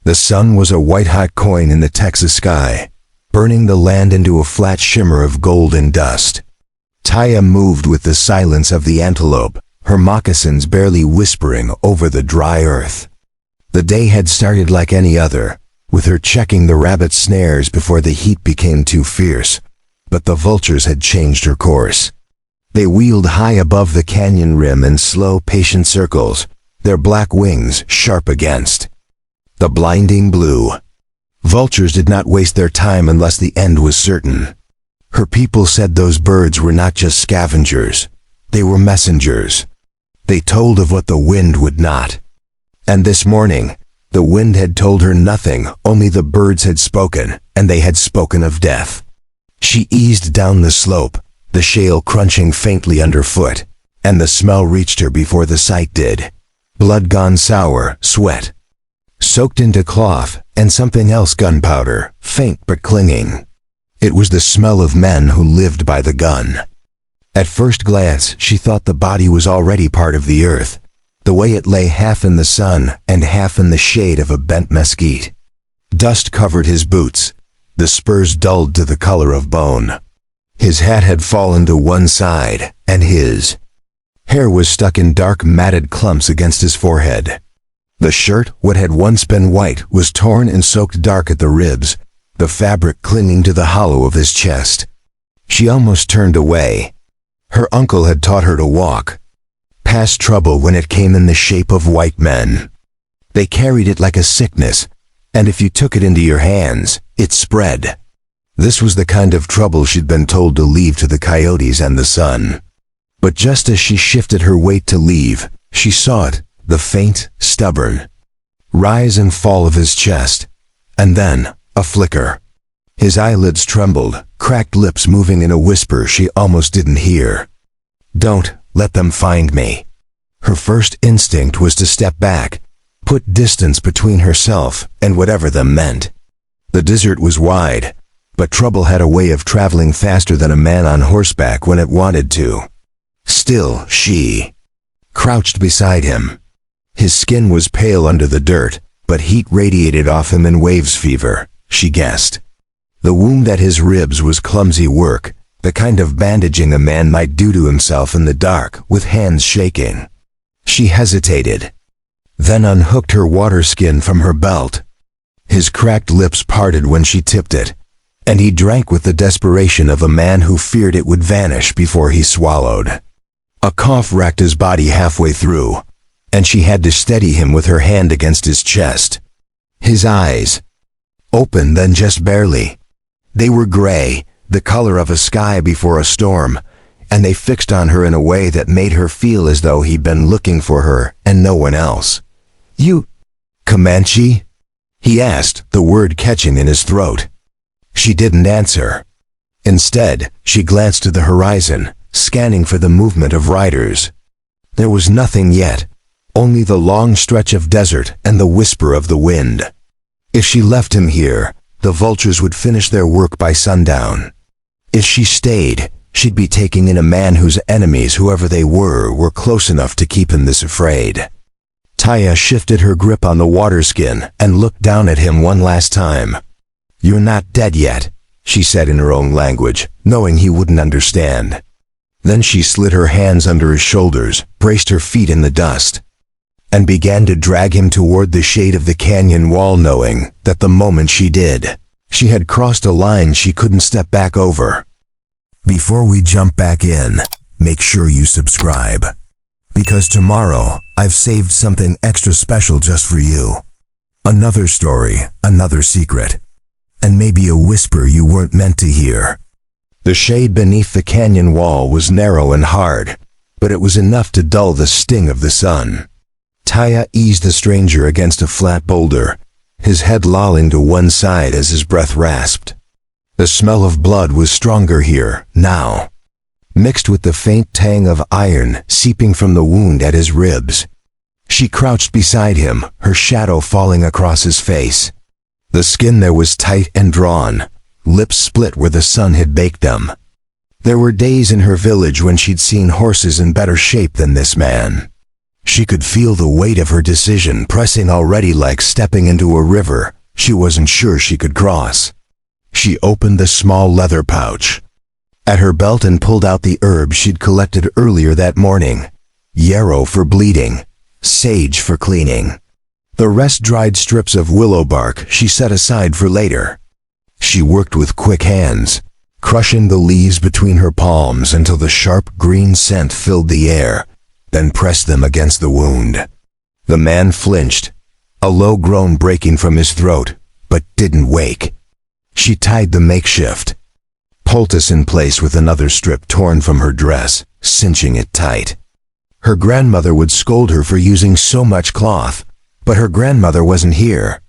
The sun was a white-hot coin in the Texas sky, burning the land into a flat shimmer of golden dust. Taya moved with the silence of the antelope, her moccasins barely whispering over the dry earth. The day had started like any other, with her checking the rabbit snares before the heat became too fierce, but the vultures had changed her course. They wheeled high above the canyon rim in slow, patient circles, their black wings sharp against the blinding blue. Vultures did not waste their time unless the end was certain. Her people said those birds were not just scavengers, they were messengers. They told of what the wind would not. And this morning, the wind had told her nothing, only the birds had spoken, and they had spoken of death. She eased down the slope, the shale crunching faintly underfoot, and the smell reached her before the sight did. Blood gone sour, sweat soaked into cloth, and something else, gunpowder, faint but clinging. It was the smell of men who lived by the gun. At first glance, she thought the body was already part of the earth, the way it lay half in the sun and half in the shade of a bent mesquite. Dust covered his boots, the spurs dulled to the color of bone. His hat had fallen to one side, and his hair was stuck in dark matted clumps against his forehead. The shirt, what had once been white, was torn and soaked dark at the ribs, the fabric clinging to the hollow of his chest. She almost turned away. Her uncle had taught her to walk past trouble when it came in the shape of white men. They carried it like a sickness, and if you took it into your hands, it spread. This was the kind of trouble she'd been told to leave to the coyotes and the sun. But just as she shifted her weight to leave, she saw it, the faint, stubborn rise and fall of his chest, and then a flicker. His eyelids trembled, cracked lips moving in a whisper she almost didn't hear. "Don't let them find me." Her first instinct was to step back, put distance between herself and whatever them meant. The desert was wide, but trouble had a way of traveling faster than a man on horseback when it wanted to. Still, she crouched beside him. His skin was pale under the dirt, but heat radiated off him in waves fever, she guessed. The wound at his ribs was clumsy work, the kind of bandaging a man might do to himself in the dark, with hands shaking. She hesitated, then unhooked her water skin from her belt. His cracked lips parted when she tipped it, and he drank with the desperation of a man who feared it would vanish before he swallowed. A cough racked his body halfway through, and she had to steady him with her hand against his chest. His eyes opened then just barely. They were gray, the color of a sky before a storm, and they fixed on her in a way that made her feel as though he'd been looking for her and no one else. "You, Comanche?" he asked, the word catching in his throat. She didn't answer. Instead, she glanced to the horizon, scanning for the movement of riders. There was nothing yet, only the long stretch of desert and the whisper of the wind. If she left him here, the vultures would finish their work by sundown. If she stayed, she'd be taking in a man whose enemies, whoever they were close enough to keep him this afraid. Taya shifted her grip on the water skin and looked down at him one last time. "You're not dead yet," she said in her own language, knowing he wouldn't understand. Then she slid her hands under his shoulders, braced her feet in the dust, and began to drag him toward the shade of the canyon wall, knowing that the moment she did, she had crossed a line she couldn't step back over. Before we jump back in, make sure you subscribe, because tomorrow I've saved something extra special just for you. Another story, another secret, and maybe a whisper you weren't meant to hear. The shade beneath the canyon wall was narrow and hard, but it was enough to dull the sting of the sun. Taya eased the stranger against a flat boulder, his head lolling to one side as his breath rasped. The smell of blood was stronger here, now, mixed with the faint tang of iron seeping from the wound at his ribs. She crouched beside him, her shadow falling across his face. The skin there was tight and drawn, lips split where the sun had baked them. There were days in her village when she'd seen horses in better shape than this man. She could feel the weight of her decision pressing already, like stepping into a river she wasn't sure she could cross. She opened the small leather pouch at her belt and pulled out the herbs she'd collected earlier that morning. Yarrow for bleeding, sage for cleaning. The rest dried strips of willow bark she set aside for later. She worked with quick hands, crushing the leaves between her palms until the sharp green scent filled the air, then pressed them against the wound. The man flinched, a low groan breaking from his throat, but didn't wake. She tied the makeshift poultice in place with another strip torn from her dress, cinching it tight. Her grandmother would scold her for using so much cloth, but her grandmother wasn't here.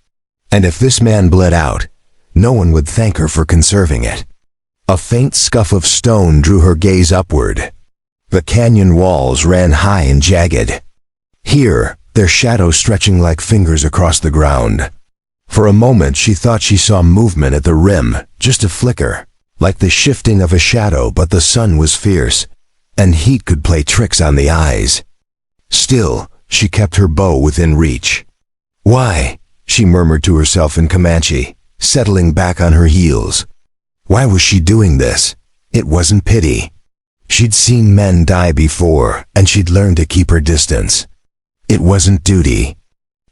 And if this man bled out, no one would thank her for conserving it. A faint scuff of stone drew her gaze upward. The canyon walls ran high and jagged. Here, their shadows stretching like fingers across the ground. For a moment she thought she saw movement at the rim, just a flicker, like the shifting of a shadow, but the sun was fierce, and heat could play tricks on the eyes. Still, she kept her bow within reach. "Why?" she murmured to herself in Comanche, settling back on her heels. Why was she doing this? It wasn't pity. She'd seen men die before, and she'd learned to keep her distance. It wasn't duty.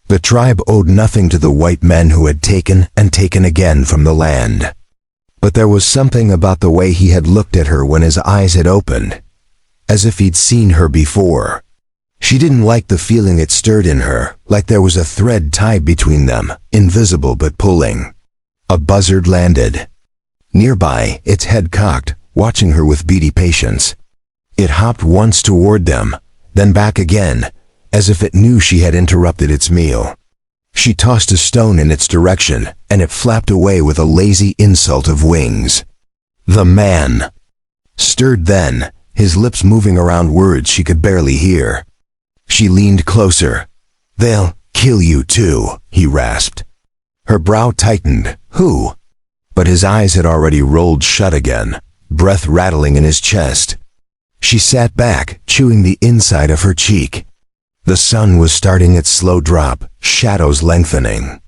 The tribe owed nothing to the white men who had taken and taken again from the land. But there was something about the way he had looked at her when his eyes had opened, as if he'd seen her before. She didn't like the feeling it stirred in her, like there was a thread tied between them, invisible but pulling. A buzzard landed nearby, its head cocked, watching her with beady patience. It hopped once toward them, then back again, as if it knew she had interrupted its meal. She tossed a stone in its direction, and it flapped away with a lazy insult of wings. The man stirred then, his lips moving around words she could barely hear. She leaned closer. "They'll kill you too," he rasped. Her brow tightened. "Who?" But his eyes had already rolled shut again, breath rattling in his chest. She sat back, chewing the inside of her cheek. The sun was starting its slow drop, shadows lengthening.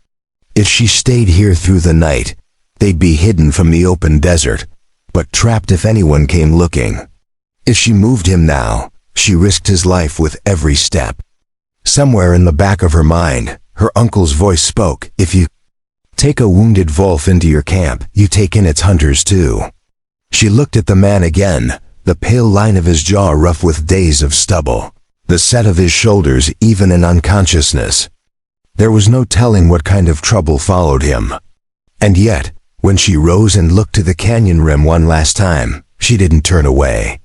If she stayed here through the night, they'd be hidden from the open desert, but trapped if anyone came looking. If she moved him now, she risked his life with every step. Somewhere in the back of her mind, her uncle's voice spoke, "If you take a wounded wolf into your camp, you take in its hunters too." She looked at the man again, the pale line of his jaw rough with days of stubble, the set of his shoulders even in unconsciousness. There was no telling what kind of trouble followed him. And yet, when she rose and looked to the canyon rim one last time, she didn't turn away.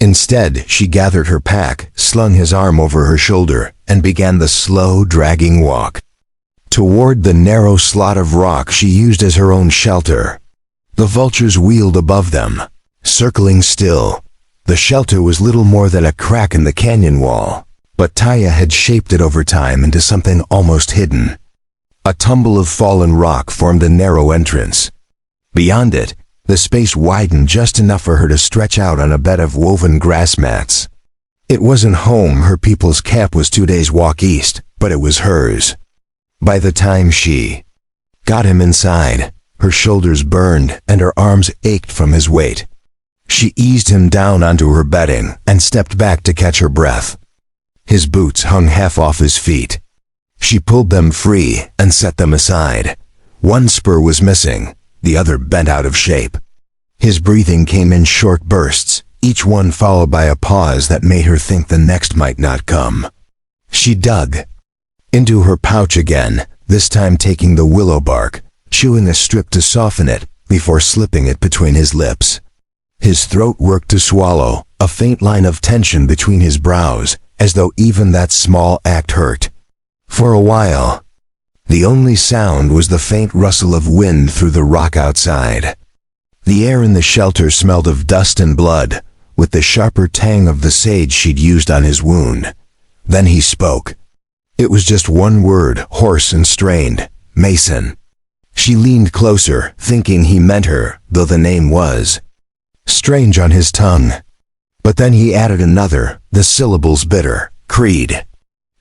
Instead, she gathered her pack, slung his arm over her shoulder, and began the slow, dragging walk toward the narrow slot of rock she used as her own shelter. The vultures wheeled above them, circling still. The shelter was little more than a crack in the canyon wall, but Taya had shaped it over time into something almost hidden. A tumble of fallen rock formed a narrow entrance. Beyond it, the space widened just enough for her to stretch out on a bed of woven grass mats. It wasn't home. Her people's camp was 2 days' walk east, but it was hers. By the time she got him inside, her shoulders burned and her arms ached from his weight. She eased him down onto her bedding and stepped back to catch her breath. His boots hung half off his feet. She pulled them free and set them aside. One spur was missing, the other bent out of shape. His breathing came in short bursts, each one followed by a pause that made her think the next might not come. She dug into her pouch again, this time taking the willow bark, chewing a strip to soften it before slipping it between his lips. His throat worked to swallow, a faint line of tension between his brows, as though even that small act hurt. For a while, the only sound was the faint rustle of wind through the rock outside. The air in the shelter smelled of dust and blood, with the sharper tang of the sage she'd used on his wound. Then he spoke. It was just one word, hoarse and strained. "Mason." She leaned closer, thinking he meant her, though the name was strange on his tongue. But then he added another, the syllables bitter. "Creed."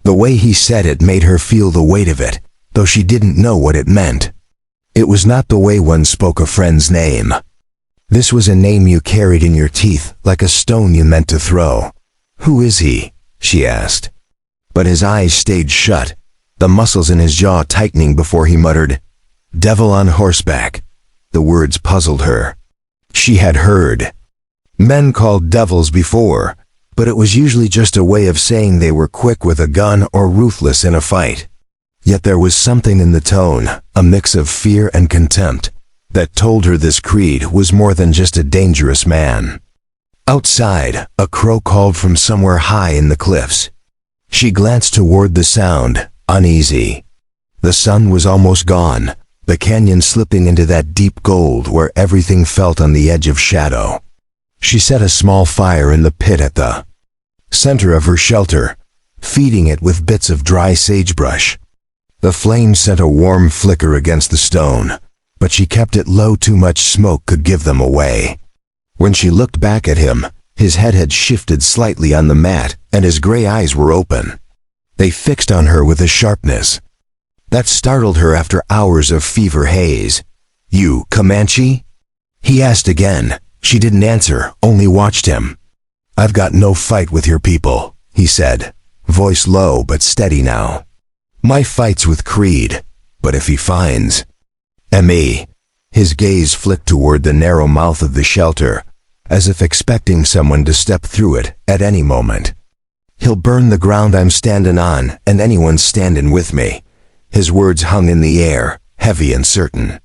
The way he said it made her feel the weight of it, though she didn't know what it meant. It was not the way one spoke a friend's name. This was a name you carried in your teeth, like a stone you meant to throw. "Who is he?" she asked. But his eyes stayed shut, the muscles in his jaw tightening before he muttered, "Devil on horseback." The words puzzled her. She had heard men called devils before, but it was usually just a way of saying they were quick with a gun or ruthless in a fight. Yet there was something in the tone, a mix of fear and contempt, that told her this creed was more than just a dangerous man. Outside, a crow called from somewhere high in the cliffs. She glanced toward the sound, uneasy. The sun was almost gone, the canyon slipping into that deep gold where everything felt on the edge of shadow. She set a small fire in the pit at the center of her shelter, feeding it with bits of dry sagebrush. The flame sent a warm flicker against the stone, but she kept it low. Too much smoke could give them away. When she looked back at him, his head had shifted slightly on the mat, and his gray eyes were open. They fixed on her with a sharpness that startled her after hours of fever haze. "You, Comanche?" he asked again. She didn't answer, only watched him. "I've got no fight with your people," he said, voice low but steady now. "My fight's with Creed, but if he finds me," his gaze flicked toward the narrow mouth of the shelter, as if expecting someone to step through it at any moment. "He'll burn the ground I'm standing on, and anyone standing with me." His words hung in the air, heavy and certain.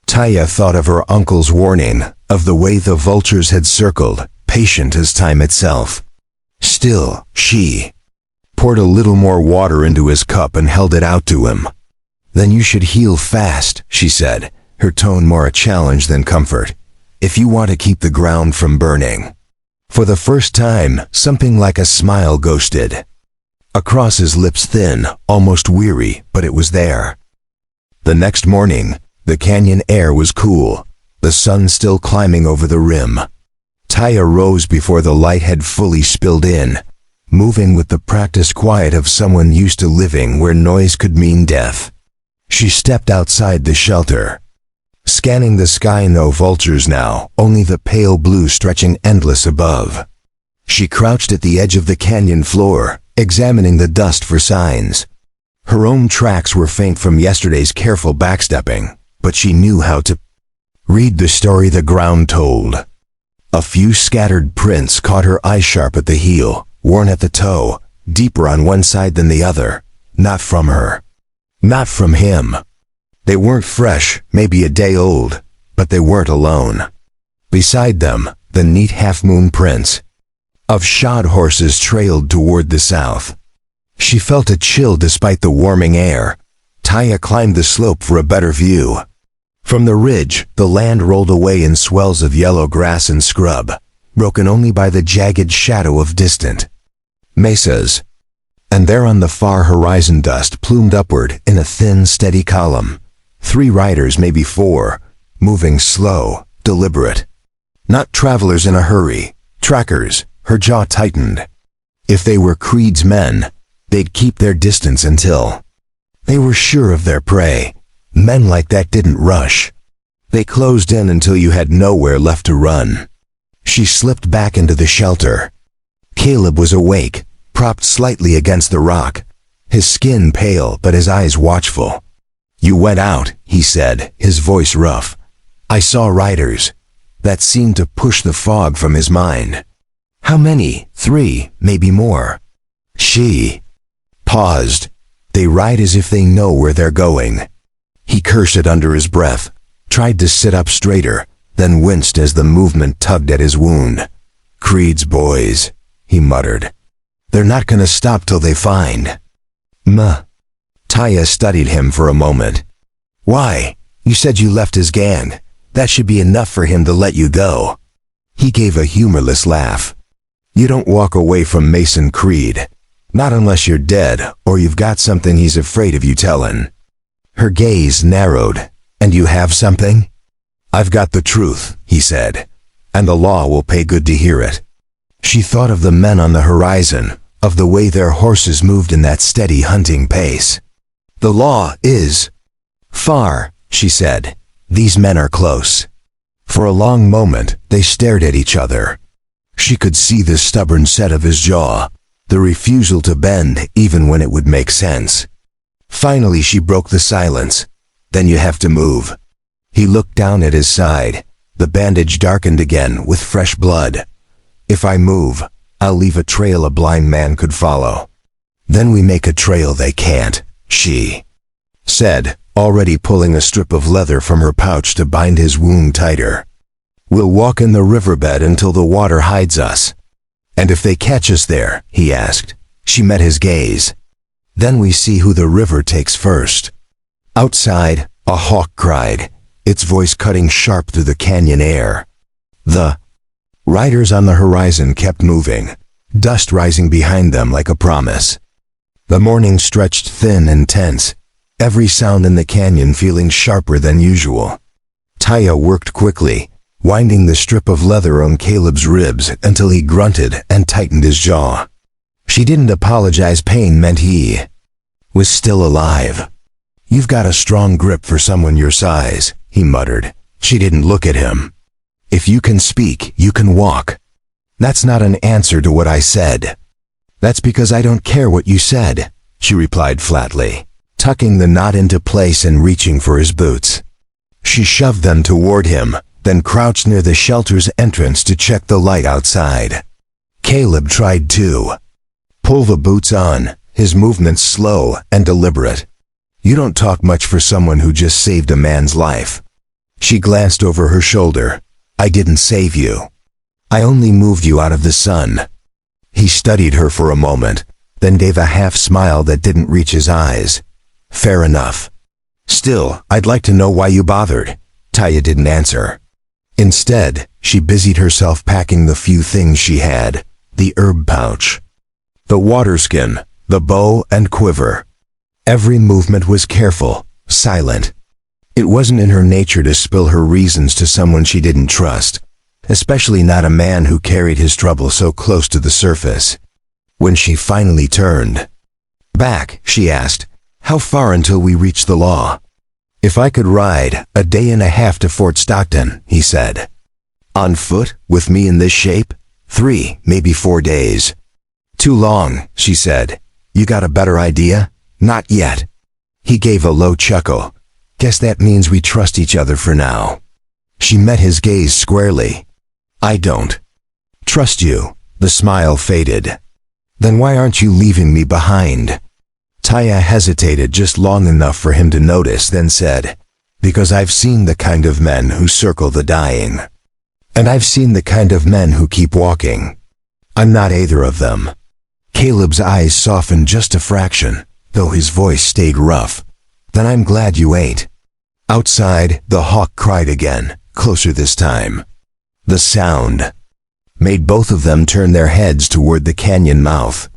Taya thought of her uncle's warning, of the way the vultures had circled, patient as time itself. Still, she poured a little more water into his cup and held it out to him. "Then you should heal fast," she said, her tone more a challenge than comfort, "if you want to keep the ground from burning." For the first time, something like a smile ghosted across his lips, thin, almost weary, but it was there. The next morning, the canyon air was cool, the sun still climbing over the rim. Taya rose before the light had fully spilled in, moving with the practiced quiet of someone used to living where noise could mean death. She stepped outside the shelter, scanning the sky. No vultures now, only the pale blue stretching endless above. She crouched at the edge of the canyon floor, examining the dust for signs. Her own tracks were faint from yesterday's careful backstepping, but she knew how to read the story the ground told. A few scattered prints caught her eye sharp at the heel, worn at the toe, deeper on one side than the other. Not from her. Not from him. They weren't fresh, maybe a day old, but they weren't alone. Beside them, the neat half-moon prints of shod horses trailed toward the south. She felt a chill despite the warming air. Taya climbed the slope for a better view. From the ridge, the land rolled away in swells of yellow grass and scrub, broken only by the jagged shadow of distant mesas. And there on the far horizon, dust plumed upward in a thin, steady column. 3 riders, maybe 4, moving slow, deliberate. Not travelers in a hurry, trackers. Her jaw tightened. If they were Creed's men, they'd keep their distance until they were sure of their prey. Men like that didn't rush. They closed in until you had nowhere left to run. She slipped back into the shelter. Caleb was awake, propped slightly against the rock, his skin pale but his eyes watchful. "You went out," he said, his voice rough. "I saw riders." That seemed to push the fog from his mind. "How many?" 3, maybe more. She paused. "They ride as if they know where they're going." He cursed it under his breath, tried to sit up straighter, then winced as the movement tugged at his wound. "Creed's boys," he muttered. "They're not gonna stop till they find me." Taya studied him for a moment. "Why? You said you left his gang. That should be enough for him to let you go." He gave a humorless laugh. "You don't walk away from Mason Creed. Not unless you're dead, or you've got something he's afraid of you telling." Her gaze narrowed. "And you have something?" "I've got the truth," he said, "and the law will pay good to hear it." She thought of the men on the horizon, of the way their horses moved in that steady hunting pace. "The law is far," she said. "These men are close." For a long moment, they stared at each other. She could see the stubborn set of his jaw, the refusal to bend even when it would make sense. Finally, she broke the silence. "Then you have to move." He looked down at his side. The bandage darkened again with fresh blood. "If I move, I'll leave a trail a blind man could follow." "Then we make a trail they can't," she said, already pulling a strip of leather from her pouch to bind his wound tighter. "We'll walk in the riverbed until the water hides us." "And if they catch us there?" he asked. She met his gaze. "Then we see who the river takes first." Outside, a hawk cried, its voice cutting sharp through the canyon air. The riders on the horizon kept moving, dust rising behind them like a promise. The morning stretched thin and tense, every sound in the canyon feeling sharper than usual. Taya worked quickly, winding the strip of leather on Caleb's ribs until he grunted and tightened his jaw. She didn't apologize. Pain meant he was still alive. "You've got a strong grip for someone your size," he muttered. She didn't look at him. "If you can speak, you can walk." "That's not an answer to what I said." "That's because I don't care what you said," she replied flatly, tucking the knot into place and reaching for his boots. She shoved them toward him, then crouched near the shelter's entrance to check the light outside. Caleb tried to pull the boots on, his movements slow and deliberate. "You don't talk much for someone who just saved a man's life." She glanced over her shoulder. "I didn't save you. I only moved you out of the sun." He studied her for a moment, then gave a half smile that didn't reach his eyes. "Fair enough. Still, I'd like to know why you bothered." Taya didn't answer. Instead, she busied herself packing the few things she had: the herb pouch, the water skin, the bow and quiver. Every movement was careful, silent. It wasn't in her nature to spill her reasons to someone she didn't trust, especially not a man who carried his trouble so close to the surface. When she finally turned back, she asked, "How far until we reach the law?" "If I could ride, a day and a half to Fort Stockton," he said. "On foot, with me in this shape? 3, maybe 4 days." "Too long," she said. "You got a better idea?" "Not yet." He gave a low chuckle. "Guess that means we trust each other for now." She met his gaze squarely. "I don't trust you." The smile faded. "Then why aren't you leaving me behind?" Taya hesitated just long enough for him to notice, then said, "Because I've seen the kind of men who circle the dying. And I've seen the kind of men who keep walking. I'm not either of them." Caleb's eyes softened just a fraction, though his voice stayed rough. "Then I'm glad you ain't." Outside, the hawk cried again, closer this time. The sound made both of them turn their heads toward the canyon mouth.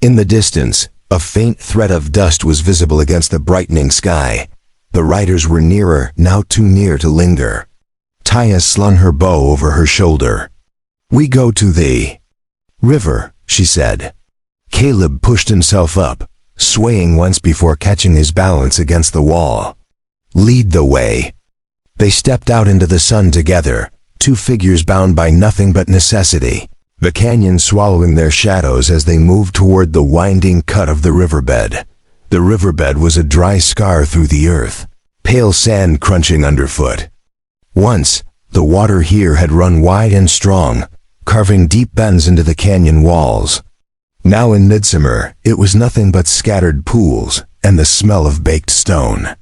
In the distance, a faint thread of dust was visible against the brightening sky. The riders were nearer, now too near to linger. Taya slung her bow over her shoulder. "We go to the river," she said. Caleb pushed himself up, swaying once before catching his balance against the wall. "Lead the way." They stepped out into the sun together, two figures bound by nothing but necessity, the canyon swallowing their shadows as they moved toward the winding cut of the riverbed. The riverbed was a dry scar through the earth, pale sand crunching underfoot. Once, the water here had run wide and strong, carving deep bends into the canyon walls. Now in midsummer, it was nothing but scattered pools and the smell of baked stone.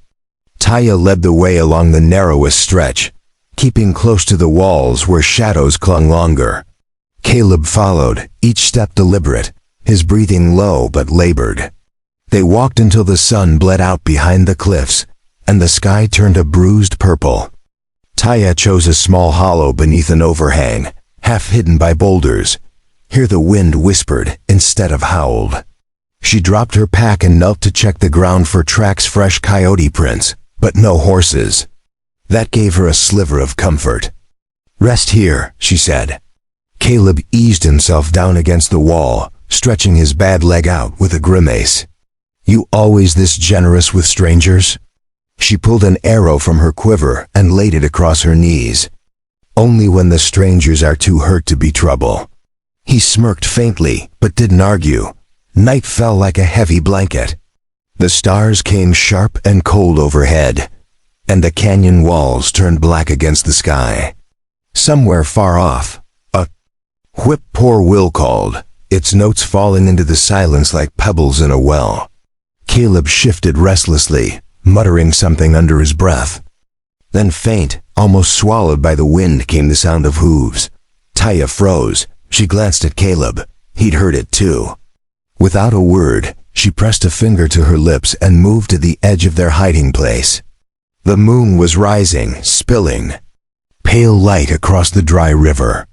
Taya led the way along the narrowest stretch, keeping close to the walls where shadows clung longer. Caleb followed, each step deliberate, his breathing low but labored. They walked until the sun bled out behind the cliffs, and the sky turned a bruised purple. Taya chose a small hollow beneath an overhang, half hidden by boulders. Here the wind whispered instead of howled. She dropped her pack and knelt to check the ground for tracks, fresh coyote prints, but no horses. That gave her a sliver of comfort. "Rest here," she said. Caleb eased himself down against the wall, stretching his bad leg out with a grimace. "You always this generous with strangers?" She pulled an arrow from her quiver and laid it across her knees. "Only when the strangers are too hurt to be trouble." He smirked faintly, but didn't argue. Night fell like a heavy blanket. The stars came sharp and cold overhead, and the canyon walls turned black against the sky. Somewhere far off, a whip poor Will called, its notes falling into the silence like pebbles in a well. Caleb shifted restlessly, muttering something under his breath. Then faint, almost swallowed by the wind, came the sound of hooves. Taya froze. She glanced at Caleb. He'd heard it too. Without a word, she pressed a finger to her lips and moved to the edge of their hiding place. The moon was rising, spilling pale light across the dry river.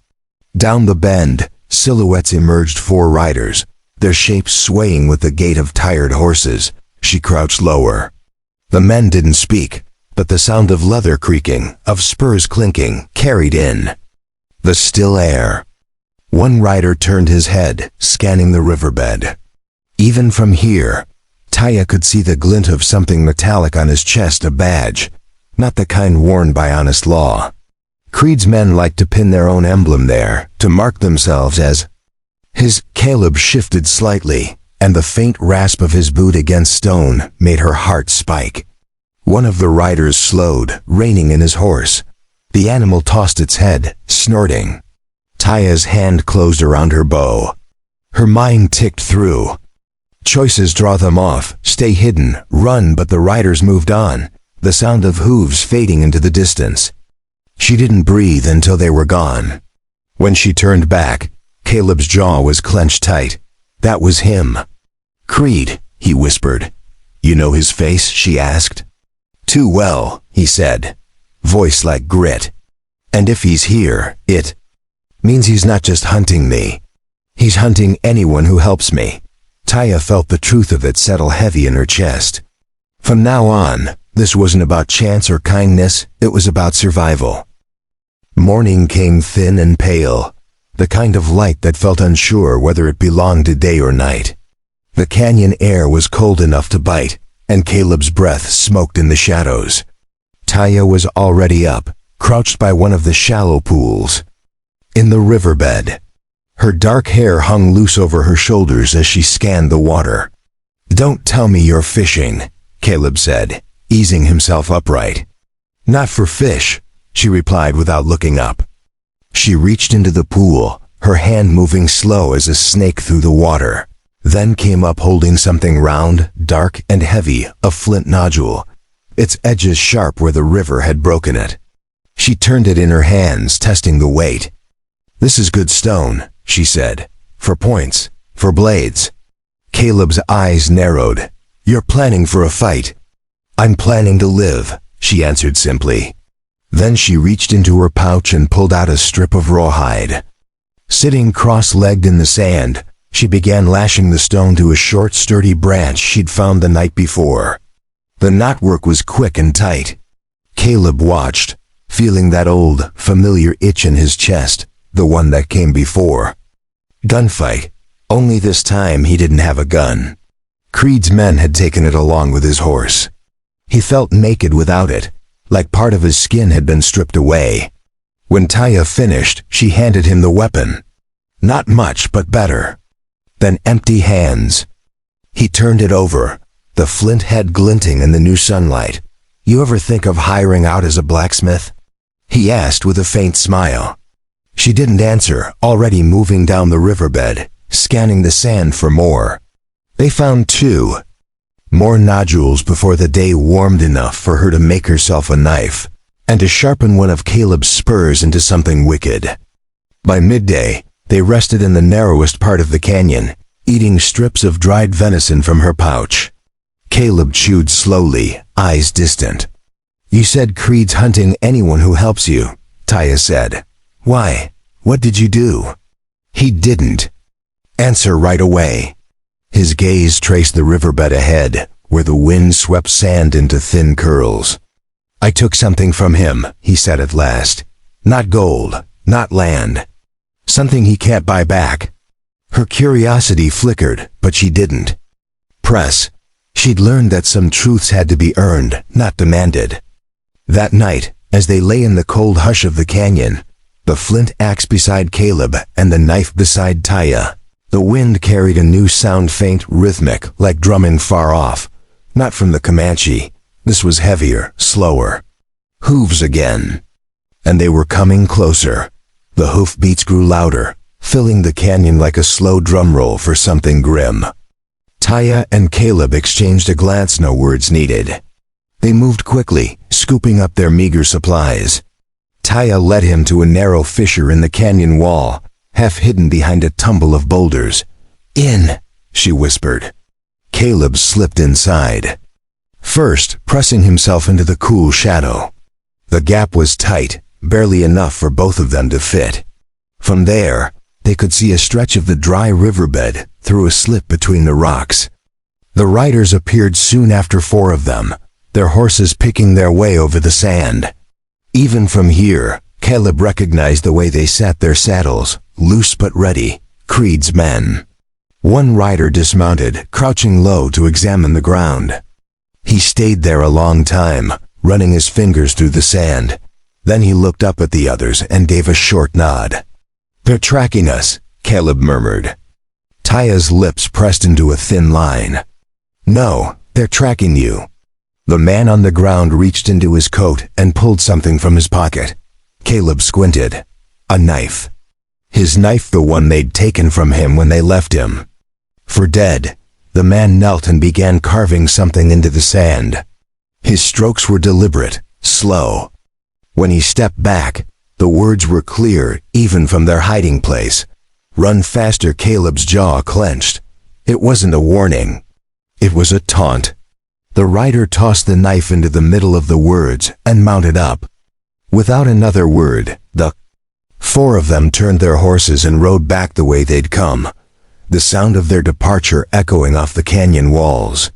Down the bend, silhouettes emerged, 4 riders, their shapes swaying with the gait of tired horses. She crouched lower. The men didn't speak, but the sound of leather creaking, of spurs clinking, carried in the still air. One rider turned his head, scanning the riverbed. Even from here, Taya could see the glint of something metallic on his chest, a badge, not the kind worn by honest law. Creed's men liked to pin their own emblem there, to mark themselves as his. Caleb shifted slightly, and the faint rasp of his boot against stone made her heart spike. One of the riders slowed, reining in his horse. The animal tossed its head, snorting. Taya's hand closed around her bow. Her mind ticked through. Choices: draw them off, stay hidden, run, but the riders moved on, the sound of hooves fading into the distance. She didn't breathe until they were gone. When she turned back, Caleb's jaw was clenched tight. That was him. "Creed," he whispered. "You know his face?" she asked. "Too well," he said, voice like grit. "And if he's here, it means he's not just hunting me. He's hunting anyone who helps me." Taya felt the truth of it settle heavy in her chest. From now on, this wasn't about chance or kindness, it was about survival. Morning came thin and pale, the kind of light that felt unsure whether it belonged to day or night. The canyon air was cold enough to bite, and Caleb's breath smoked in the shadows. Taya was already up, crouched by one of the shallow pools in the riverbed. Her dark hair hung loose over her shoulders as she scanned the water. "Don't tell me you're fishing," Caleb said, easing himself upright. "Not for fish," she replied without looking up. She reached into the pool, her hand moving slow as a snake through the water, then came up holding something round, dark and heavy, a flint nodule, its edges sharp where the river had broken it. She turned it in her hands, testing the weight. "This is good stone," she said. "For points, for blades." Caleb's eyes narrowed. "You're planning for a fight." "I'm planning to live," she answered simply. Then she reached into her pouch and pulled out a strip of rawhide. Sitting cross-legged in the sand, she began lashing the stone to a short, sturdy branch she'd found the night before. The knotwork was quick and tight. Caleb watched, feeling that old, familiar itch in his chest, the one that came before. Gunfight, only this time he didn't have a gun. Creed's men had taken it along with his horse. He felt naked without it, like part of his skin had been stripped away. When Taya finished, she handed him the weapon. Not much, but better than empty hands. He turned it over, the flint head glinting in the new sunlight. "You ever think of hiring out as a blacksmith?" he asked with a faint smile. She didn't answer, already moving down the riverbed, scanning the sand for more. They found 2 more nodules before the day warmed enough for her to make herself a knife, and to sharpen one of Caleb's spurs into something wicked. By midday, they rested in the narrowest part of the canyon, eating strips of dried venison from her pouch. Caleb chewed slowly, eyes distant. "You said Creed's hunting anyone who helps you," Taya said. "Why? What did you do?" He didn't answer right away. His gaze traced the riverbed ahead, where the wind swept sand into thin curls. "I took something from him," he said at last. "Not gold, not land. Something he can't buy back." Her curiosity flickered, but she didn't press. She'd learned that some truths had to be earned, not demanded. That night, as they lay in the cold hush of the canyon, the flint axe beside Caleb and the knife beside Taya, the wind carried a new sound, faint, rhythmic, like drumming far off. Not from the Comanche. This was heavier, slower. Hooves again. And they were coming closer. The hoofbeats grew louder, filling the canyon like a slow drum roll for something grim. Taya and Caleb exchanged a glance, no words needed. They moved quickly, scooping up their meager supplies. Taya led him to a narrow fissure in the canyon wall, half hidden behind a tumble of boulders. "In," she whispered. Caleb slipped inside, first pressing himself into the cool shadow. The gap was tight, barely enough for both of them to fit. From there, they could see a stretch of the dry riverbed through a slit between the rocks. The riders appeared soon after, 4 of them, their horses picking their way over the sand. Even from here, Caleb recognized the way they sat their saddles, loose but ready, Creed's men. One rider dismounted, crouching low to examine the ground. He stayed there a long time, running his fingers through the sand. Then he looked up at the others and gave a short nod. "They're tracking us," Caleb murmured. Taya's lips pressed into a thin line. "No, they're tracking you." The man on the ground reached into his coat and pulled something from his pocket. Caleb squinted. A knife. His knife, the one they'd taken from him when they left him. For dead, the man knelt and began carving something into the sand. His strokes were deliberate, slow. When he stepped back, the words were clear, even from their hiding place. "Run faster." Caleb's jaw clenched. It wasn't a warning. It was a taunt. The rider tossed the knife into the middle of the words and mounted up. Without another word, the 4 of them turned their horses and rode back the way they'd come, the sound of their departure echoing off the canyon walls.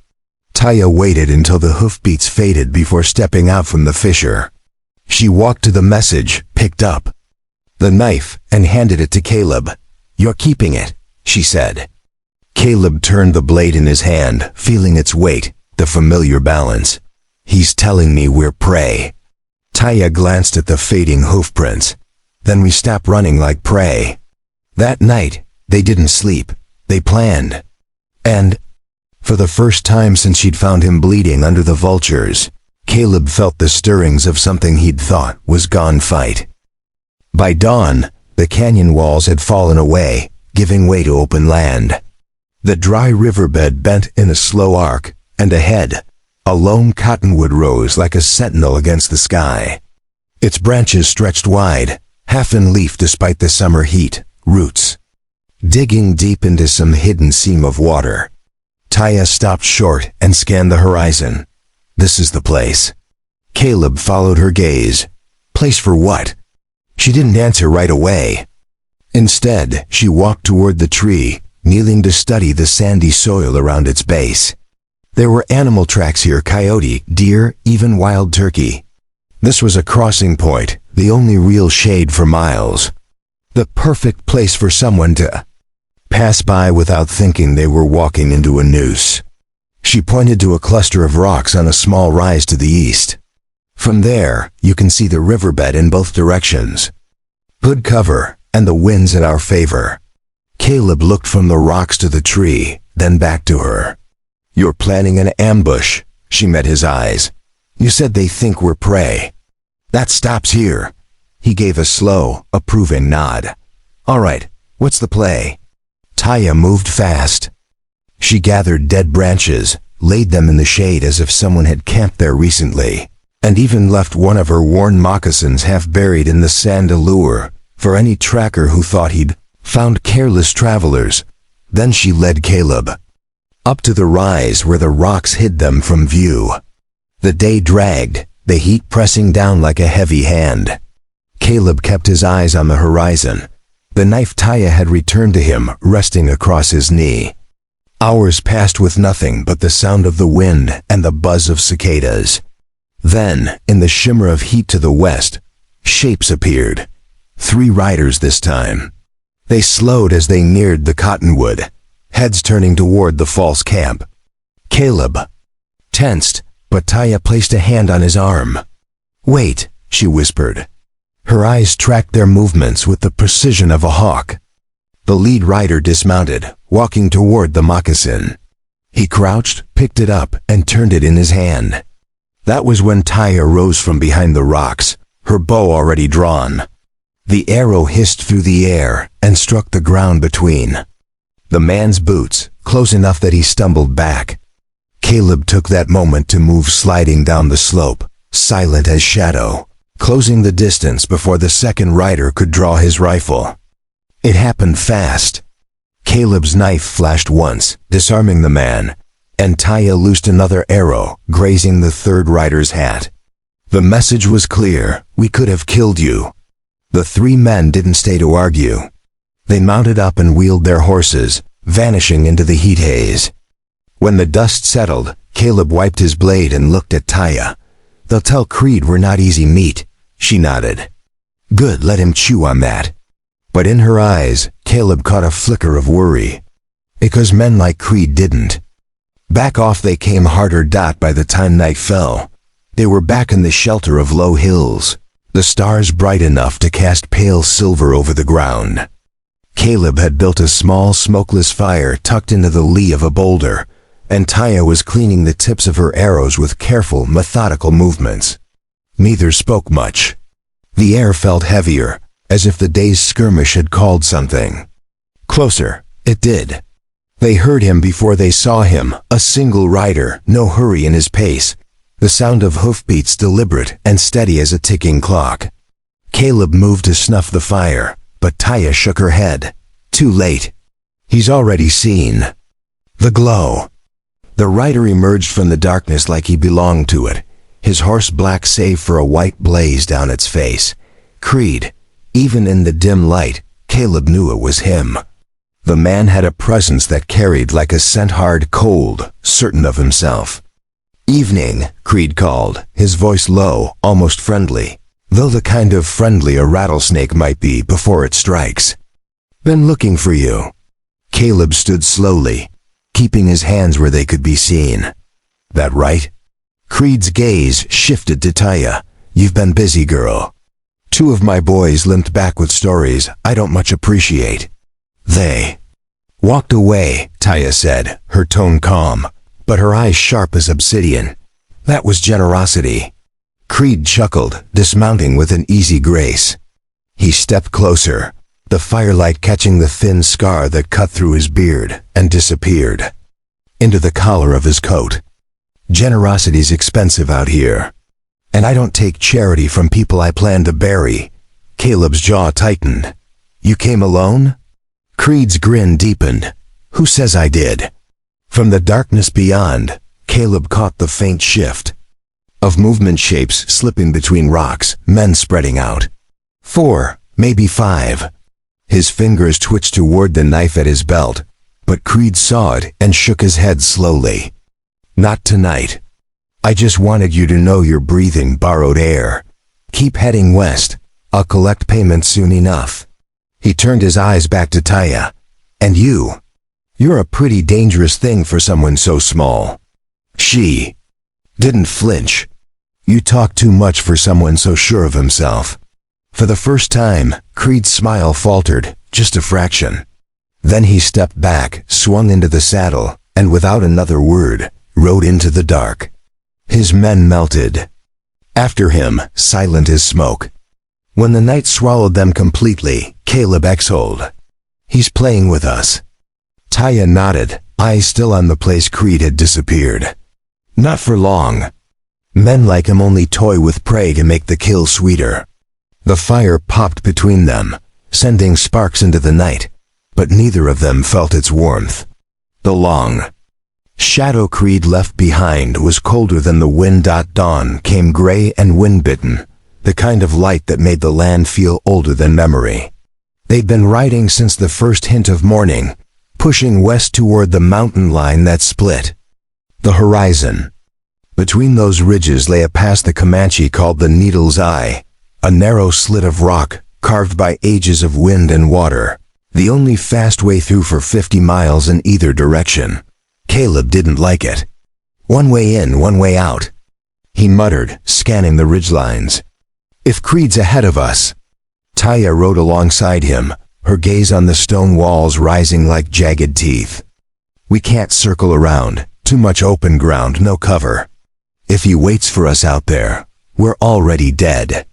Taya waited until the hoofbeats faded before stepping out from the fissure. She walked to the message, picked up the knife, and handed it to Caleb. "You're keeping it," she said. Caleb turned the blade in his hand, feeling its weight, the familiar balance. "He's telling me we're prey." Taya glanced at the fading hoofprints. "Then we stop running like prey." That night, they didn't sleep. They planned. And, for the first time since she'd found him bleeding under the vultures, Caleb felt the stirrings of something he'd thought was gone fight. By dawn, the canyon walls had fallen away, giving way to open land. The dry riverbed bent in a slow arc, and ahead, a lone cottonwood rose like a sentinel against the sky. Its branches stretched wide, half in leaf despite the summer heat, roots digging deep into some hidden seam of water. Taya stopped short and scanned the horizon. This is the place. Caleb followed her gaze. Place for what? She didn't answer right away. Instead, she walked toward the tree, kneeling to study the sandy soil around its base. There were animal tracks here, coyote, deer, even wild turkey. This was a crossing point, the only real shade for miles. The perfect place for someone to pass by without thinking they were walking into a noose. She pointed to a cluster of rocks on a small rise to the east. From there, you can see the riverbed in both directions. Good cover, and the wind's in our favor. Caleb looked from the rocks to the tree, then back to her. "You're planning an ambush," she met his eyes. "You said they think we're prey." "That stops here." He gave a slow, approving nod. "All right, what's the play?" Taya moved fast. She gathered dead branches, laid them in the shade as if someone had camped there recently, and even left one of her worn moccasins half buried in the sand, a lure for any tracker who thought he'd found careless travelers. Then she led Caleb up to the rise where the rocks hid them from view. The day dragged, the heat pressing down like a heavy hand. Caleb kept his eyes on the horizon. The knife Taya had returned to him, resting across his knee. Hours passed with nothing but the sound of the wind and the buzz of cicadas. Then, in the shimmer of heat to the west, shapes appeared. 3 riders this time. They slowed as they neared the cottonwood, heads turning toward the false camp. Caleb tensed, but Taya placed a hand on his arm. "Wait," she whispered. Her eyes tracked their movements with the precision of a hawk. The lead rider dismounted, walking toward the moccasin. He crouched, picked it up, and turned it in his hand. That was when Taya rose from behind the rocks, her bow already drawn. The arrow hissed through the air and struck the ground between the man's boots, close enough that he stumbled back. Caleb took that moment to move sliding down the slope, silent as shadow, closing the distance before the second rider could draw his rifle. It happened fast. Caleb's knife flashed once, disarming the man, and Taya loosed another arrow, grazing the third rider's hat. The message was clear: we could have killed you. The three men didn't stay to argue. They mounted up and wheeled their horses, vanishing into the heat haze. When the dust settled, Caleb wiped his blade and looked at Taya. "They'll tell Creed we're not easy meat," she nodded. "Good, let him chew on that." But in her eyes, Caleb caught a flicker of worry. Because men like Creed didn't. Back off they came harder. By the time night fell, they were back in the shelter of low hills, the stars bright enough to cast pale silver over the ground. Caleb had built a small, smokeless fire tucked into the lee of a boulder, and Taya was cleaning the tips of her arrows with careful, methodical movements. Neither spoke much. The air felt heavier, as if the day's skirmish had called something. Closer, it did. They heard him before they saw him, a single rider, no hurry in his pace, the sound of hoofbeats deliberate and steady as a ticking clock. Caleb moved to snuff the fire, but Taya shook her head. Too late. He's already seen the glow. The rider emerged from the darkness like he belonged to it, his horse black save for a white blaze down its face. Creed. Even in the dim light, Caleb knew it was him. The man had a presence that carried like a scent, hard, cold, certain of himself. "Evening," Creed called, his voice low, almost friendly, though the kind of friendly a rattlesnake might be before it strikes. "Been looking for you." Caleb stood slowly, keeping his hands where they could be seen. "That right?" Creed's gaze shifted to Taya. "You've been busy, girl. Two of my boys limped back with stories I don't much appreciate. They walked away," Taya said, her tone calm, but her eyes sharp as obsidian. "That was generosity." Creed chuckled, dismounting with an easy grace. He stepped closer, the firelight catching the thin scar that cut through his beard, and disappeared into the collar of his coat. "Generosity's expensive out here. And I don't take charity from people I plan to bury." Caleb's jaw tightened. "You came alone?" Creed's grin deepened. "Who says I did?" From the darkness beyond, Caleb caught the faint shift of movement, shapes slipping between rocks, men spreading out. 4, maybe 5. His fingers twitched toward the knife at his belt, but Creed saw it and shook his head slowly. "Not tonight. I just wanted you to know you're breathing borrowed air. Keep heading west. I'll collect payment soon enough." He turned his eyes back to Taya. "And you're a pretty dangerous thing for someone so small." She didn't flinch. "You talk too much for someone so sure of himself." For the first time, Creed's smile faltered, just a fraction. Then he stepped back, swung into the saddle, and without another word, rode into the dark. His men melted after him, silent as smoke. When the night swallowed them completely, Caleb exhaled. "He's playing with us." Taya nodded, eyes still on the place Creed had disappeared. "Not for long. Men like him only toy with prey to make the kill sweeter." The fire popped between them, sending sparks into the night, but neither of them felt its warmth. The long shadow Creed left behind was colder than the wind. Dawn came gray and wind-bitten, the kind of light that made the land feel older than memory. They'd been riding since the first hint of morning, pushing west toward the mountain line that split the horizon. Between those ridges lay a pass the Comanche called the Needle's Eye, a narrow slit of rock carved by ages of wind and water. The only fast way through for 50 miles in either direction. Caleb didn't like it. One way in, one way out. He muttered, scanning the ridgelines. If Creed's ahead of us. Taya rode alongside him, her gaze on the stone walls rising like jagged teeth. We can't circle around, too much open ground, no cover. If he waits for us out there, we're already dead.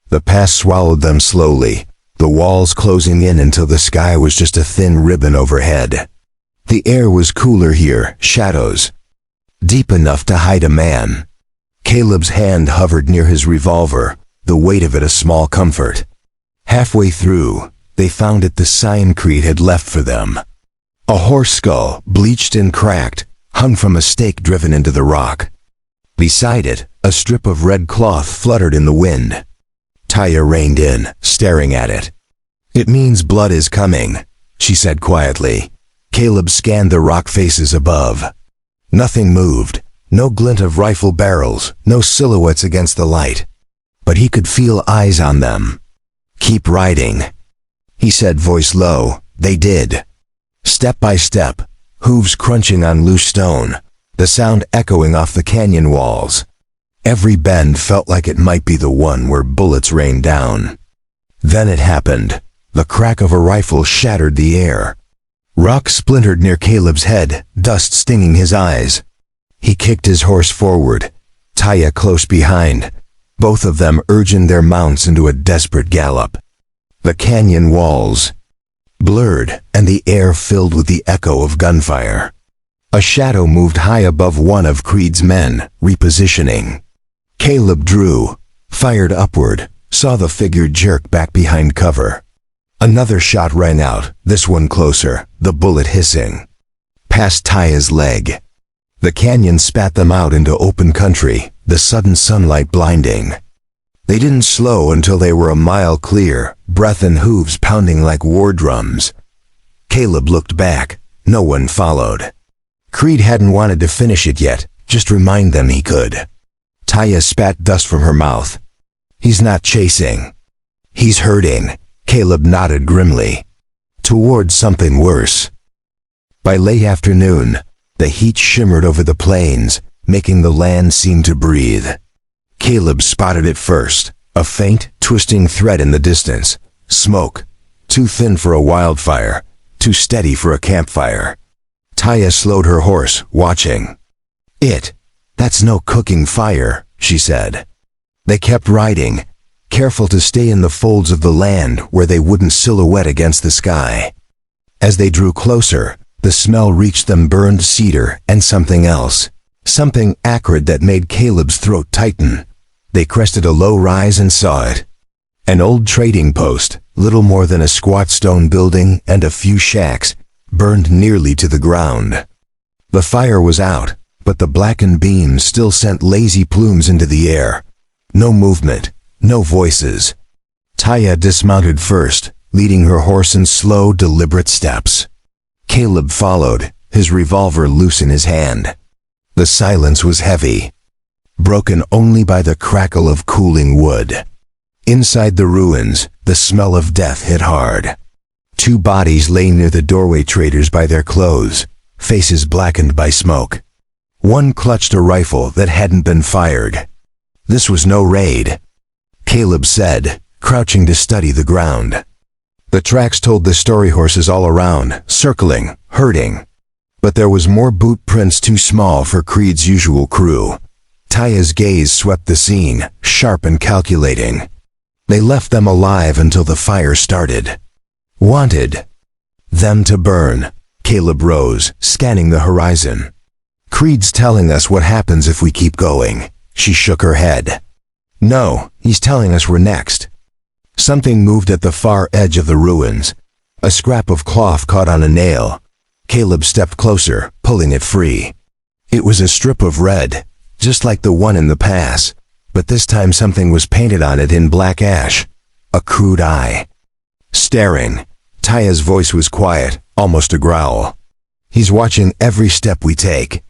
The pass swallowed them slowly, the walls closing in until the sky was just a thin ribbon overhead. The air was cooler here, shadows. Deep enough to hide a man. Caleb's hand hovered near his revolver, the weight of it a small comfort. Halfway through, they found it the sign Creed had left for them. A horse skull, bleached and cracked, hung from a stake driven into the rock. Beside it, a strip of red cloth fluttered in the wind. Taya reined in, staring at it. It means blood is coming, she said quietly. Caleb scanned the rock faces above. Nothing moved, no glint of rifle barrels, no silhouettes against the light. But he could feel eyes on them. Keep riding, he said, voice low. They did. Step by step, hooves crunching on loose stone, the sound echoing off the canyon walls. Every bend felt like it might be the one where bullets rained down. Then it happened. The crack of a rifle shattered the air. Rock splintered near Caleb's head, dust stinging his eyes. He kicked his horse forward, Taya close behind, both of them urging their mounts into a desperate gallop. The canyon walls blurred, and the air filled with the echo of gunfire. A shadow moved high above one of Creed's men, repositioning. Caleb drew, fired upward, saw the figure jerk back behind cover. Another shot rang out, this one closer, the bullet hissing. Past Taya's leg. The canyon spat them out into open country, the sudden sunlight blinding. They didn't slow until they were a mile clear, breath and hooves pounding like war drums. Caleb looked back. No one followed. Creed hadn't wanted to finish it yet, just remind them he could. Taya spat dust from her mouth. He's not chasing. He's hurting, Caleb nodded grimly. Towards something worse. By late afternoon, the heat shimmered over the plains, making the land seem to breathe. Caleb spotted it first, a faint, twisting thread in the distance. Smoke. Too thin for a wildfire, too steady for a campfire. Taya slowed her horse, watching. That's no cooking fire, she said. They kept riding, careful to stay in the folds of the land where they wouldn't silhouette against the sky. As they drew closer, the smell reached them, burned cedar and something else. Something acrid that made Caleb's throat tighten. They crested a low rise and saw it. An old trading post, little more than a squat stone building and a few shacks, burned nearly to the ground. The fire was out, but the blackened beams still sent lazy plumes into the air. No movement, no voices. Taya dismounted first, leading her horse in slow, deliberate steps. Caleb followed, his revolver loose in his hand. The silence was heavy, broken only by the crackle of cooling wood. Inside the ruins, the smell of death hit hard. Two bodies lay near the doorway, traders by their clothes, faces blackened by smoke. One clutched a rifle that hadn't been fired. This was no raid, Caleb said, crouching to study the ground. The tracks told the story horses all around, circling, herding. But there was more boot prints too small for Creed's usual crew. Taya's gaze swept the scene, sharp and calculating. They left them alive until the fire started. Wanted them to burn. Caleb rose, scanning the horizon. Creed's telling us what happens if we keep going. She shook her head. No, he's telling us we're next. Something moved at the far edge of the ruins. A scrap of cloth caught on a nail. Caleb stepped closer, pulling it free. It was a strip of red, just like the one in the pass, but this time something was painted on it in black ash. A crude eye. Staring. Taya's voice was quiet, almost a growl. He's watching every step we take.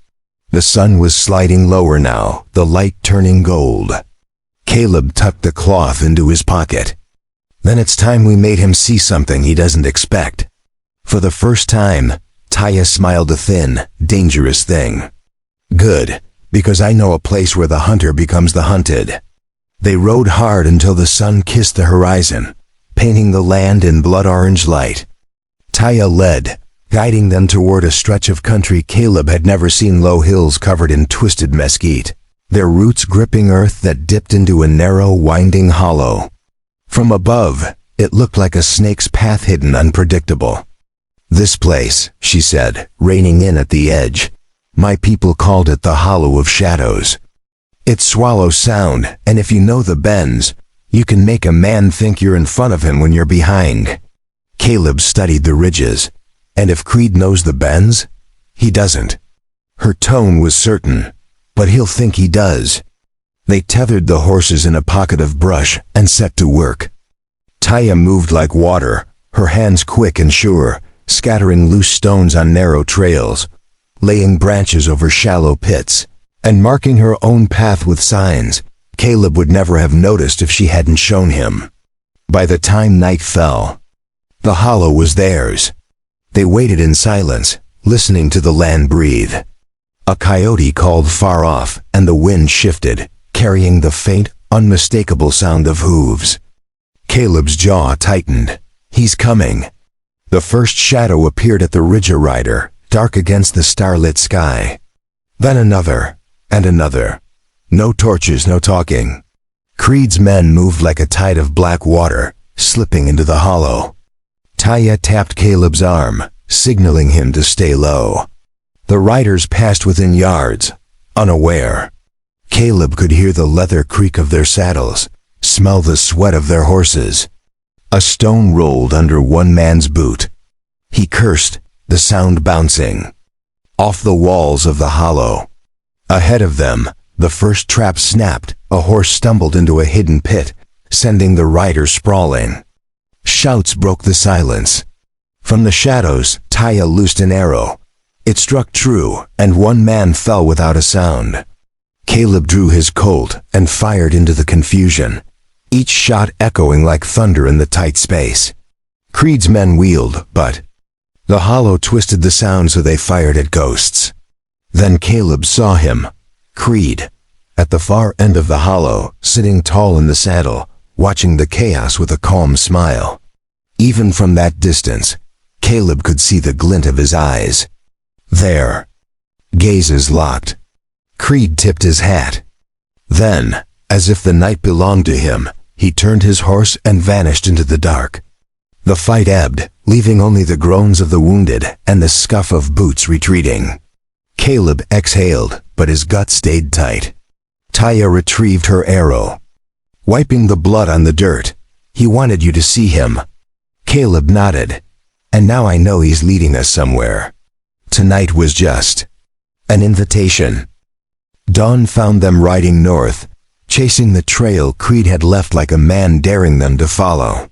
The sun was sliding lower now, the light turning gold. Caleb tucked the cloth into his pocket. Then it's time we made him see something he doesn't expect, For the first time, Taya smiled a thin, dangerous thing. Good, because I know a place where the hunter becomes the hunted. They rode hard until the sun kissed the horizon, painting the land in blood-orange light. Taya led, guiding them toward a stretch of country Caleb had never seen, low hills covered in twisted mesquite, their roots gripping earth that dipped into a narrow, winding hollow. From above, it looked like a snake's path, hidden, unpredictable. "This place," she said, reining in at the edge. "My people called it the Hollow of Shadows. It's swallow sound, and if you know the bends, you can make a man think you're in front of him when you're behind." Caleb studied the ridges. "And if Creed knows the bends? He doesn't." Her tone was certain, "But he'll think he does." They tethered the horses in a pocket of brush and set to work. Taya moved like water, her hands quick and sure, scattering loose stones on narrow trails, laying branches over shallow pits, and marking her own path with signs Caleb would never have noticed if she hadn't shown him. By the time night fell, the hollow was theirs. They waited in silence, listening to the land breathe. A coyote called far off, and the wind shifted, carrying the faint, unmistakable sound of hooves. Caleb's jaw tightened. "He's coming." The first shadow appeared at the ridge, a rider, dark against the starlit sky. Then another, and another. No torches, no talking. Creed's men moved like a tide of black water, slipping into the hollow. Taya tapped Caleb's arm, signaling him to stay low. The riders passed within yards, unaware. Caleb could hear the leather creak of their saddles, smell the sweat of their horses. A stone rolled under one man's boot. He cursed, the sound bouncing off the walls of the hollow. Ahead of them, the first trap snapped. A horse stumbled into a hidden pit, sending the rider sprawling. Shouts broke the silence. From the shadows, Taya loosed an arrow. It struck true, and one man fell without a sound. Caleb drew his Colt and fired into the confusion, each shot echoing like thunder in the tight space. Creed's men wheeled, but the hollow twisted the sound, so they fired at ghosts. Then Caleb saw him, Creed, at the far end of the hollow, sitting tall in the saddle, watching the chaos with a calm smile. Even from that distance, Caleb could see the glint of his eyes. There, gazes locked. Creed tipped his hat. Then, as if the night belonged to him, he turned his horse and vanished into the dark. The fight ebbed, leaving only the groans of the wounded and the scuff of boots retreating. Caleb exhaled, but his gut stayed tight. Taya retrieved her arrow. Wiping the blood on the dirt, "He wanted you to see him." Caleb nodded. "And now I know he's leading us somewhere." Tonight was just an invitation. Dawn found them riding north, chasing the trail Creed had left, like a man daring them to follow.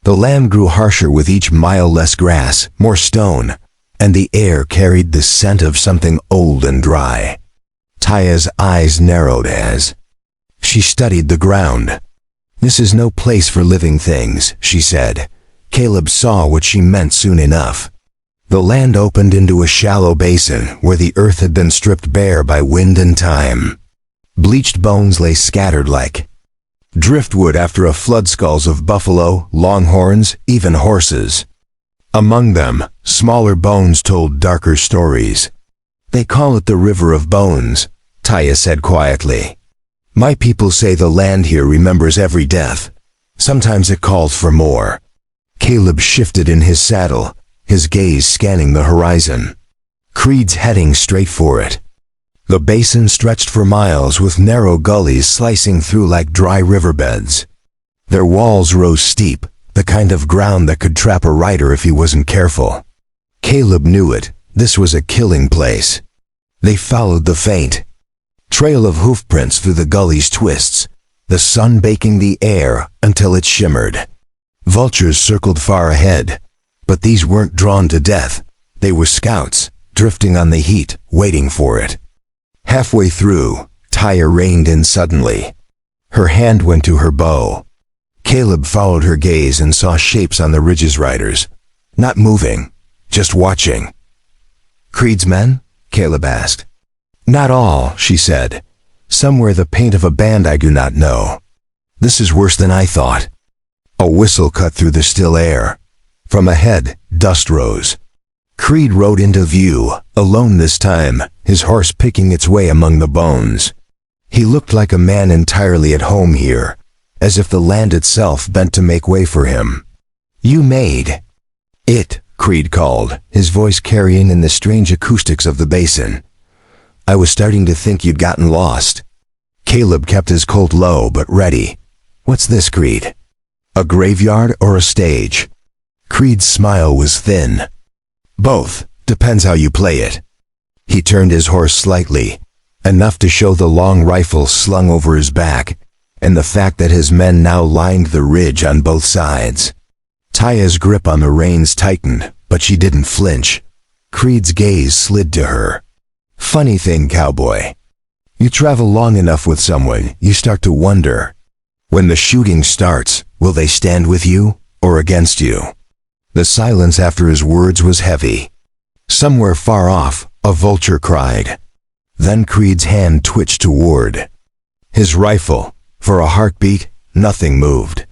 The land grew harsher with each mile, less grass, more stone, and the air carried the scent of something old and dry. Taya's eyes narrowed as she studied the ground. "This is no place for living things," she said. Caleb saw what she meant soon enough. The land opened into a shallow basin where the earth had been stripped bare by wind and time. Bleached bones lay scattered like driftwood after a flood, skulls of buffalo, longhorns, even horses. Among them, smaller bones told darker stories. "They call it the River of Bones," Taya said quietly. "My people say the land here remembers every death. Sometimes it calls for more." Caleb shifted in his saddle, his gaze scanning the horizon. Creed's heading straight for it. The basin stretched for miles, with narrow gullies slicing through like dry riverbeds. Their walls rose steep, the kind of ground that could trap a rider if he wasn't careful. Caleb knew it. This was a killing place. They followed the faint trail of hoofprints through the gully's twists, the sun baking the air until it shimmered. Vultures circled far ahead, but these weren't drawn to death. They were scouts, drifting on the heat, waiting for it. Halfway through, Taya reined in suddenly. Her hand went to her bow. Caleb followed her gaze and saw shapes on the ridge's riders, not moving, just watching. Creed's men? Caleb asked. Not all, she said. Some wear the paint of a band I do not know. This is worse than I thought. A whistle cut through the still air. From ahead, dust rose. Creed rode into view, alone this time, his horse picking its way among the bones. He looked like a man entirely at home here, as if the land itself bent to make way for him. You made it, Creed called, his voice carrying in the strange acoustics of the basin. I was starting to think you'd gotten lost. Caleb kept his colt low but ready. What's this, Creed? A graveyard or a stage? Creed's smile was thin. Both, depends how you play it. He turned his horse slightly, enough to show the long rifle slung over his back, and the fact that his men now lined the ridge on both sides. Taya's grip on the reins tightened, but she didn't flinch. Creed's gaze slid to her. Funny thing, Cowboy. You travel long enough with someone, you start to wonder. When the shooting starts, will they stand with you or against you? The silence after his words was heavy. Somewhere far off, a vulture cried. Then Creed's hand twitched toward his rifle. For a heartbeat, nothing moved.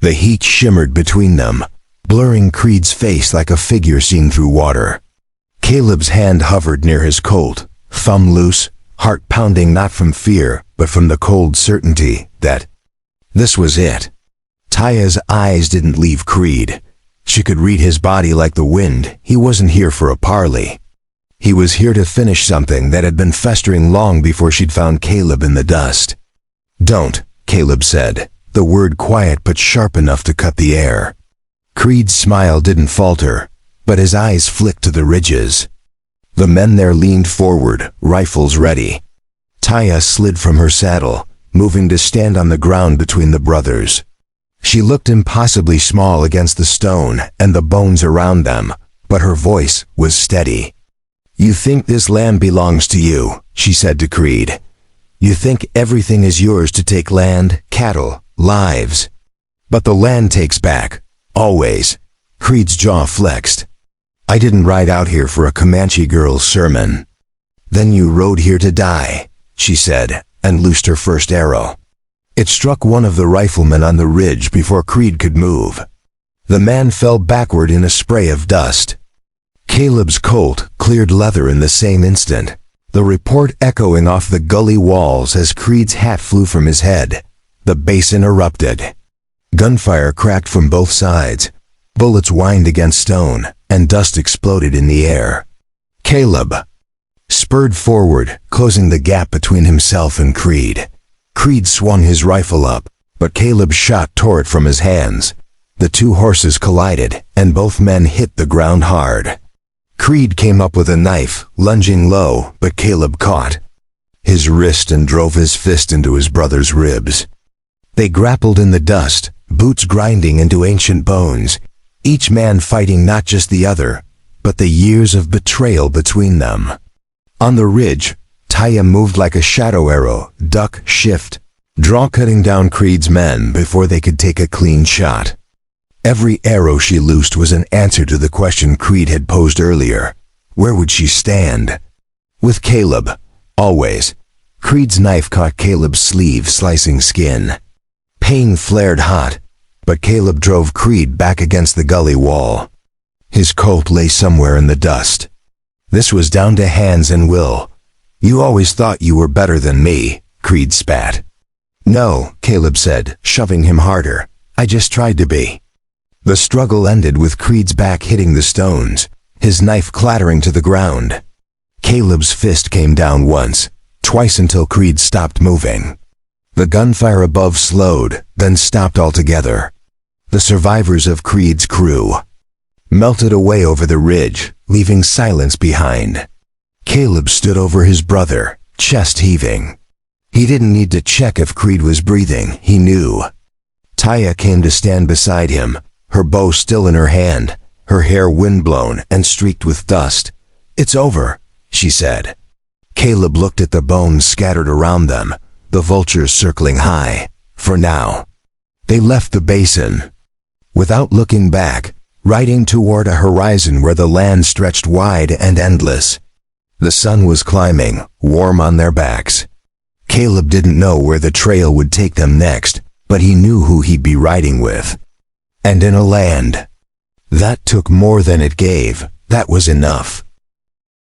The heat shimmered between them, blurring Creed's face like a figure seen through water. Caleb's hand hovered near his colt, thumb loose, heart pounding not from fear, but from the cold certainty that this was it. Taya's eyes didn't leave Creed. She could read his body like the wind. He wasn't here for a parley. He was here to finish something that had been festering long before she'd found Caleb in the dust. Don't, Caleb said, the word quiet but sharp enough to cut the air. Creed's smile didn't falter, but his eyes flicked to the ridges. The men there leaned forward, rifles ready. Taya slid from her saddle, moving to stand on the ground between the brothers. She looked impossibly small against the stone and the bones around them, but her voice was steady. You think this land belongs to you, she said to Creed. You think everything is yours to take land, cattle, lives. But the land takes back, always. Creed's jaw flexed. I didn't ride out here for a Comanche girl's sermon. Then you rode here to die, she said, and loosed her first arrow. It struck one of the riflemen on the ridge before Creed could move. The man fell backward in a spray of dust. Caleb's colt cleared leather in the same instant, the report echoing off the gully walls as Creed's hat flew from his head. The basin erupted. Gunfire cracked from both sides. Bullets whined against stone, and dust exploded in the air. Caleb spurred forward, closing the gap between himself and Creed. Creed swung his rifle up, but Caleb shot tore it from his hands. The two horses collided, and both men hit the ground hard. Creed came up with a knife, lunging low, but Caleb caught his wrist and drove his fist into his brother's ribs. They grappled in the dust, boots grinding into ancient bones, each man fighting not just the other, but the years of betrayal between them. On the ridge, Taya moved like a shadow arrow, duck, shift, draw, cutting down Creed's men before they could take a clean shot. Every arrow she loosed was an answer to the question Creed had posed earlier. Where would she stand? With Caleb, always. Creed's knife caught Caleb's sleeve, slicing skin. Pain flared hot, but Caleb drove Creed back against the gully wall. His colt lay somewhere in the dust. This was down to hands and will. You always thought you were better than me, Creed spat. No, Caleb said, shoving him harder. I just tried to be. The struggle ended with Creed's back hitting the stones, his knife clattering to the ground. Caleb's fist came down once, twice until Creed stopped moving. The gunfire above slowed, then stopped altogether. The survivors of Creed's crew melted away over the ridge, leaving silence behind. Caleb stood over his brother, chest heaving. He didn't need to check if Creed was breathing, he knew. Taya came to stand beside him, her bow still in her hand, her hair windblown and streaked with dust. It's over, she said. Caleb looked at the bones scattered around them, the vultures circling high. For now. They left the basin. Without looking back, riding toward a horizon where the land stretched wide and endless. The sun was climbing, warm on their backs. Caleb didn't know where the trail would take them next, but he knew who he'd be riding with. And in a land that took more than it gave, that was enough.